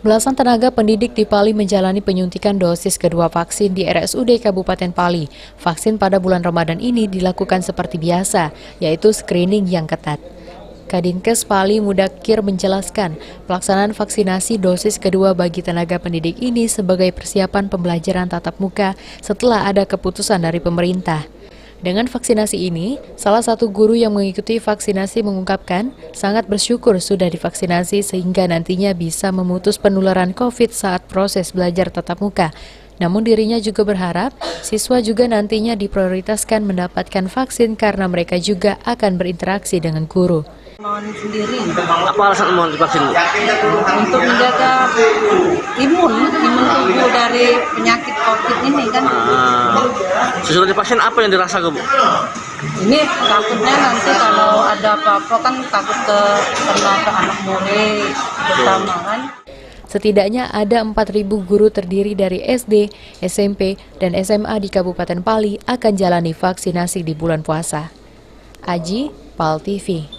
Belasan tenaga pendidik di Pali menjalani penyuntikan dosis kedua vaksin di RSUD Kabupaten Pali. Vaksin pada bulan Ramadan ini dilakukan seperti biasa, yaitu screening yang ketat. Kadinkes Pali Mudakir menjelaskan, pelaksanaan vaksinasi dosis kedua bagi tenaga pendidik ini sebagai persiapan pembelajaran tatap muka setelah ada keputusan dari pemerintah. Dengan vaksinasi ini, salah satu guru yang mengikuti vaksinasi mengungkapkan sangat bersyukur sudah divaksinasi sehingga nantinya bisa memutus penularan COVID saat proses belajar tatap muka. Namun dirinya juga berharap siswa juga nantinya diprioritaskan mendapatkan vaksin karena mereka juga akan berinteraksi dengan guru. Mohon sendiri. Apa alasan mohon divaksin? Untuk menjaga imun tubuh dari penyakit COVID ini kan. Sesudah divaksin apa yang dirasa, Bu? Ini takutnya nanti kalau ada apa-apa kan takut kena ke anak murid pertama kan. Setidaknya ada 4.000 guru terdiri dari SD, SMP, dan SMA di Kabupaten Pali akan jalani vaksinasi di bulan puasa. Aji, Pal TV.